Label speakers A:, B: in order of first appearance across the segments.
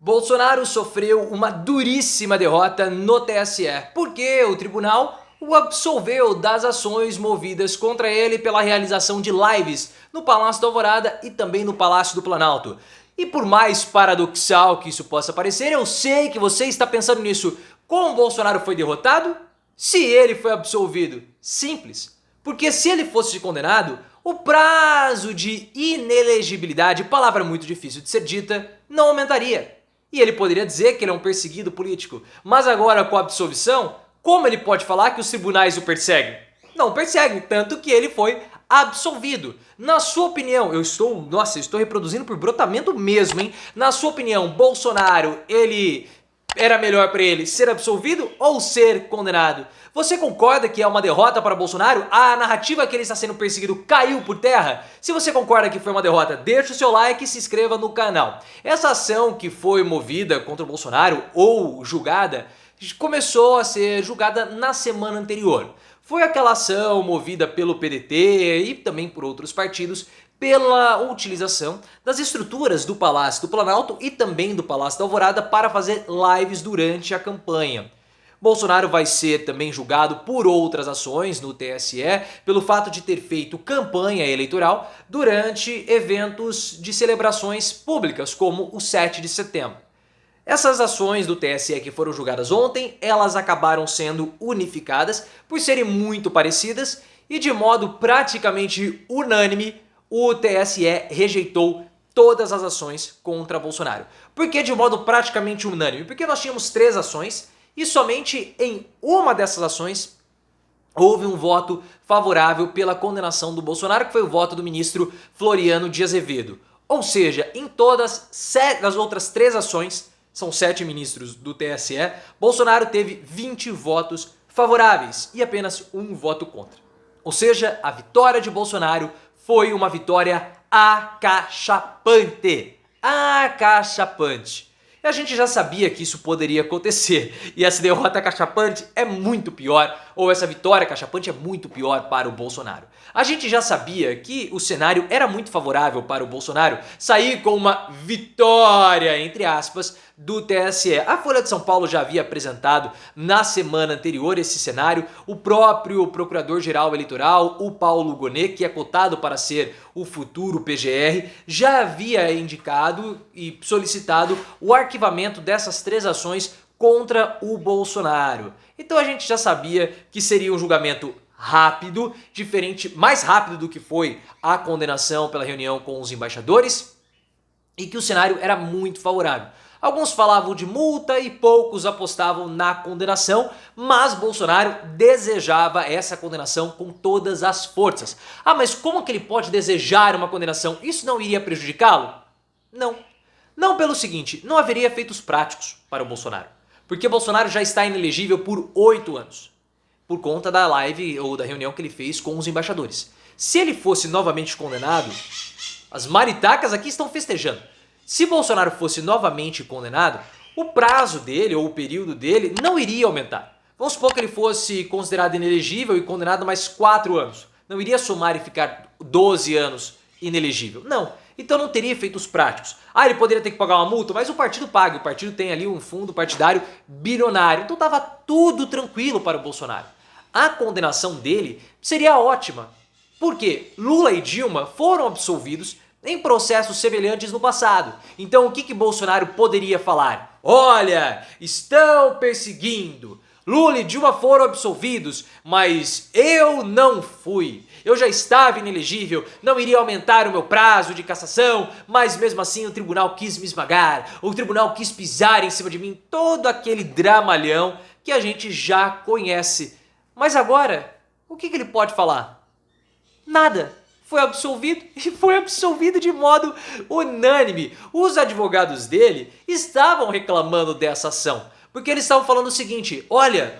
A: Bolsonaro sofreu uma duríssima derrota no TSE, porque o tribunal o absolveu das ações movidas contra ele pela realização de lives no Palácio da Alvorada e também no Palácio do Planalto. E por mais paradoxal que isso possa parecer, eu sei que você está pensando nisso. Como Bolsonaro foi derrotado? Se ele foi absolvido. Simples. Porque se ele fosse condenado, o prazo de inelegibilidade, palavra muito difícil de ser dita, não aumentaria. E ele poderia dizer que ele é um perseguido político. Mas agora com a absolvição, como ele pode falar que os tribunais o perseguem? Não perseguem, tanto que ele foi absolvido. Na sua opinião, eu estou reproduzindo por brotamento mesmo, hein? Na sua opinião, Bolsonaro, ele era melhor para ele ser absolvido ou ser condenado? Você concorda que é uma derrota para Bolsonaro? A narrativa que ele está sendo perseguido caiu por terra? Se você concorda que foi uma derrota, deixa o seu like e se inscreva no canal. Essa ação que foi movida contra o Bolsonaro ou julgada começou a ser julgada na semana anterior. Foi aquela ação movida pelo PDT e também por outros partidos pela utilização das estruturas do Palácio do Planalto e também do Palácio da Alvorada para fazer lives durante a campanha. Bolsonaro vai ser também julgado por outras ações no TSE pelo fato de ter feito campanha eleitoral durante eventos de celebrações públicas, como o 7 de setembro. Essas ações do TSE que foram julgadas ontem, elas acabaram sendo unificadas por serem muito parecidas e de modo praticamente unânime o TSE rejeitou todas as ações contra Bolsonaro. Por que de modo praticamente unânime? Porque nós tínhamos 3 ações e somente em uma dessas ações houve um voto favorável pela condenação do Bolsonaro, que foi o voto do ministro Floriano de Azevedo. Ou seja, em todas as outras 3 ações, são 7 ministros do TSE, Bolsonaro teve 20 votos favoráveis e apenas um voto contra. Ou seja, a vitória de Bolsonaro foi uma vitória acachapante. Acachapante. E a gente já sabia que isso poderia acontecer. E essa derrota acachapante é muito pior, ou essa vitória acachapante é muito pior para o Bolsonaro. A gente já sabia que o cenário era muito favorável para o Bolsonaro sair com uma vitória, entre aspas, do TSE. A Folha de São Paulo já havia apresentado na semana anterior esse cenário. O próprio Procurador-Geral Eleitoral, o Paulo Gonet, que é cotado para ser o futuro PGR, já havia indicado e solicitado o arquivamento dessas 3 ações contra o Bolsonaro. Então a gente já sabia que seria um julgamento rápido, mais rápido do que foi a condenação pela reunião com os embaixadores e que o cenário era muito favorável. Alguns falavam de multa e poucos apostavam na condenação, mas Bolsonaro desejava essa condenação com todas as forças. Ah, mas como que ele pode desejar uma condenação? Isso não iria prejudicá-lo? Não. Não pelo seguinte, não haveria efeitos práticos para o Bolsonaro. Porque Bolsonaro já está inelegível por 8 anos. Por conta da live ou da reunião que ele fez com os embaixadores. Se ele fosse novamente condenado, as maritacas aqui estão festejando. Se Bolsonaro fosse novamente condenado, o prazo dele ou o período dele não iria aumentar. Vamos supor que ele fosse considerado inelegível e condenado mais 4 anos. Não iria somar e ficar 12 anos inelegível. Não. Então não teria efeitos práticos. Ah, ele poderia ter que pagar uma multa, mas o partido paga. O partido tem ali um fundo partidário bilionário. Então estava tudo tranquilo para o Bolsonaro. A condenação dele seria ótima. Porque Lula e Dilma foram absolvidos em processos semelhantes no passado. Então o que Bolsonaro poderia falar? Olha, estão perseguindo. Lula e Dilma foram absolvidos, mas eu não fui. Eu já estava inelegível, não iria aumentar o meu prazo de cassação, mas mesmo assim o tribunal quis me esmagar, o tribunal quis pisar em cima de mim, todo aquele dramalhão que a gente já conhece. Mas agora, o que ele pode falar? Nada. Foi absolvido e foi absolvido de modo unânime. Os advogados dele estavam reclamando dessa ação, porque eles estavam falando o seguinte: olha,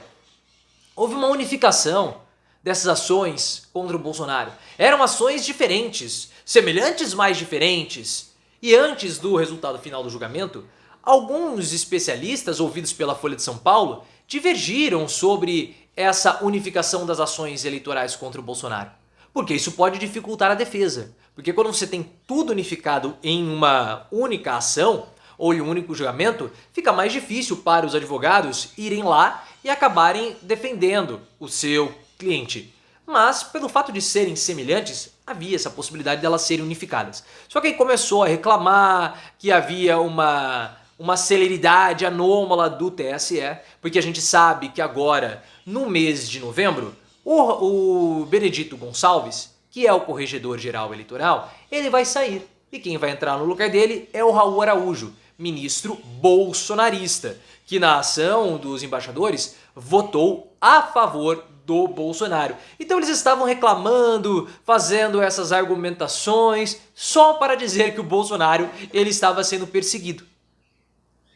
A: houve uma unificação dessas ações contra o Bolsonaro. Eram ações diferentes, semelhantes, mas diferentes. E antes do resultado final do julgamento, alguns especialistas ouvidos pela Folha de São Paulo divergiram sobre essa unificação das ações eleitorais contra o Bolsonaro. Porque isso pode dificultar a defesa. Porque quando você tem tudo unificado em uma única ação, ou em um único julgamento, fica mais difícil para os advogados irem lá e acabarem defendendo o seu cliente. Mas, pelo fato de serem semelhantes, havia essa possibilidade de elas serem unificadas. Só que aí começou a reclamar que havia uma celeridade anômala do TSE, porque a gente sabe que agora, no mês de novembro, o Benedito Gonçalves, que é o corregedor-geral eleitoral, ele vai sair. E quem vai entrar no lugar dele é o Raul Araújo, ministro bolsonarista, que na ação dos embaixadores votou a favor do Bolsonaro. Então eles estavam reclamando, fazendo essas argumentações, só para dizer que o Bolsonaro ele estava sendo perseguido.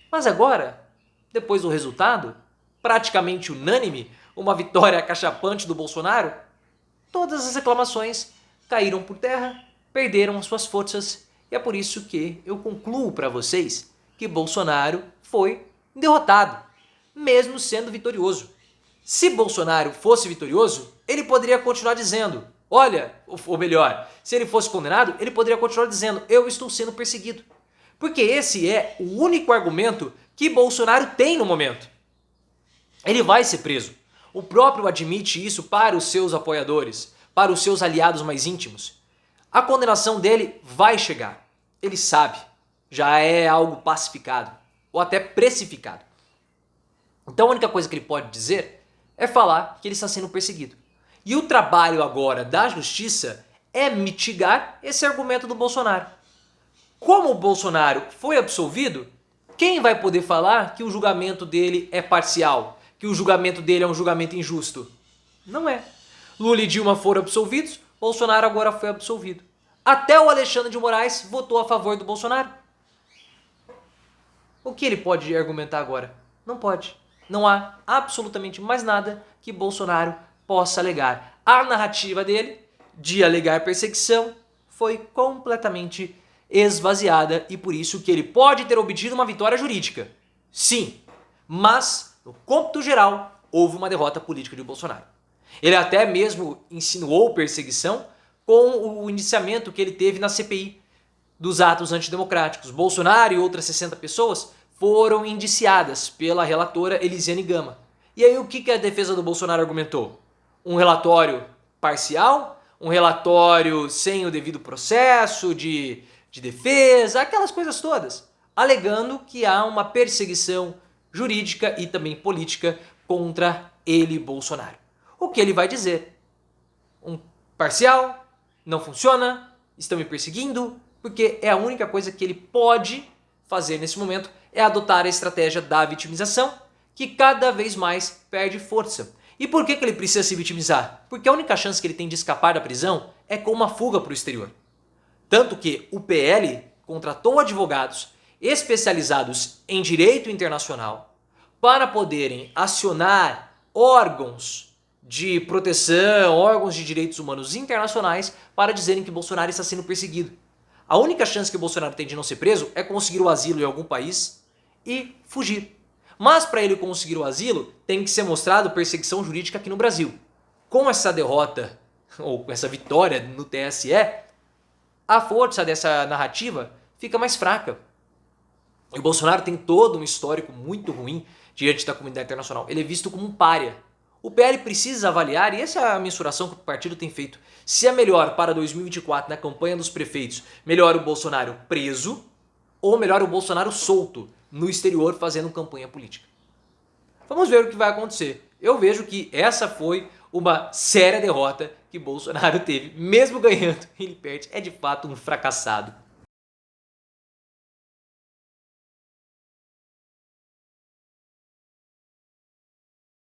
A: Mas agora, depois do resultado, praticamente unânime, uma vitória acachapante do Bolsonaro, todas as reclamações caíram por terra, perderam as suas forças, e é por isso que eu concluo para vocês que Bolsonaro foi derrotado, mesmo sendo vitorioso. Se Bolsonaro fosse vitorioso, ele poderia continuar dizendo, olha, ou melhor, se ele fosse condenado, ele poderia continuar dizendo, eu estou sendo perseguido. Porque esse é o único argumento que Bolsonaro tem no momento. Ele vai ser preso. O próprio admite isso para os seus apoiadores, para os seus aliados mais íntimos. A condenação dele vai chegar. Ele sabe. Já é algo pacificado, ou até precificado. Então a única coisa que ele pode dizer é falar que ele está sendo perseguido. E o trabalho agora da justiça é mitigar esse argumento do Bolsonaro. Como o Bolsonaro foi absolvido, quem vai poder falar que o julgamento dele é parcial, que o julgamento dele é um julgamento injusto? Não é. Lula e Dilma foram absolvidos, Bolsonaro agora foi absolvido. Até o Alexandre de Moraes votou a favor do Bolsonaro. O que ele pode argumentar agora? Não pode. Não há absolutamente mais nada que Bolsonaro possa alegar. A narrativa dele de alegar perseguição foi completamente esvaziada e por isso que ele pode ter obtido uma vitória jurídica. Sim, mas no cômputo geral houve uma derrota política de Bolsonaro. Ele até mesmo insinuou perseguição com o indiciamento que ele teve na CPI dos atos antidemocráticos. Bolsonaro e outras 60 pessoas foram indiciadas pela relatora Elisiane Gama. E aí o que a defesa do Bolsonaro argumentou? Um relatório parcial, um relatório sem o devido processo de defesa, aquelas coisas todas, alegando que há uma perseguição jurídica e também política contra ele, Bolsonaro. O que ele vai dizer? Um parcial, não funciona, estão me perseguindo, porque é a única coisa que ele pode fazer nesse momento é adotar a estratégia da vitimização, que cada vez mais perde força. E por que ele precisa se vitimizar? Porque a única chance que ele tem de escapar da prisão é com uma fuga para o exterior. Tanto que o PL contratou advogados especializados em direito internacional para poderem acionar órgãos de proteção, órgãos de direitos humanos internacionais para dizerem que Bolsonaro está sendo perseguido. A única chance que o Bolsonaro tem de não ser preso é conseguir o asilo em algum país e fugir. Mas para ele conseguir o asilo, tem que ser mostrado perseguição jurídica aqui no Brasil. Com essa derrota, ou com essa vitória no TSE, a força dessa narrativa fica mais fraca. E o Bolsonaro tem todo um histórico muito ruim diante da comunidade internacional. Ele é visto como um pária. O PL precisa avaliar, e essa é a mensuração que o partido tem feito, se é melhor para 2024, na campanha dos prefeitos, melhor o Bolsonaro preso ou melhor o Bolsonaro solto no exterior fazendo campanha política. Vamos ver o que vai acontecer. Eu vejo que essa foi uma séria derrota que Bolsonaro teve. Mesmo ganhando, ele perde. É de fato um fracassado.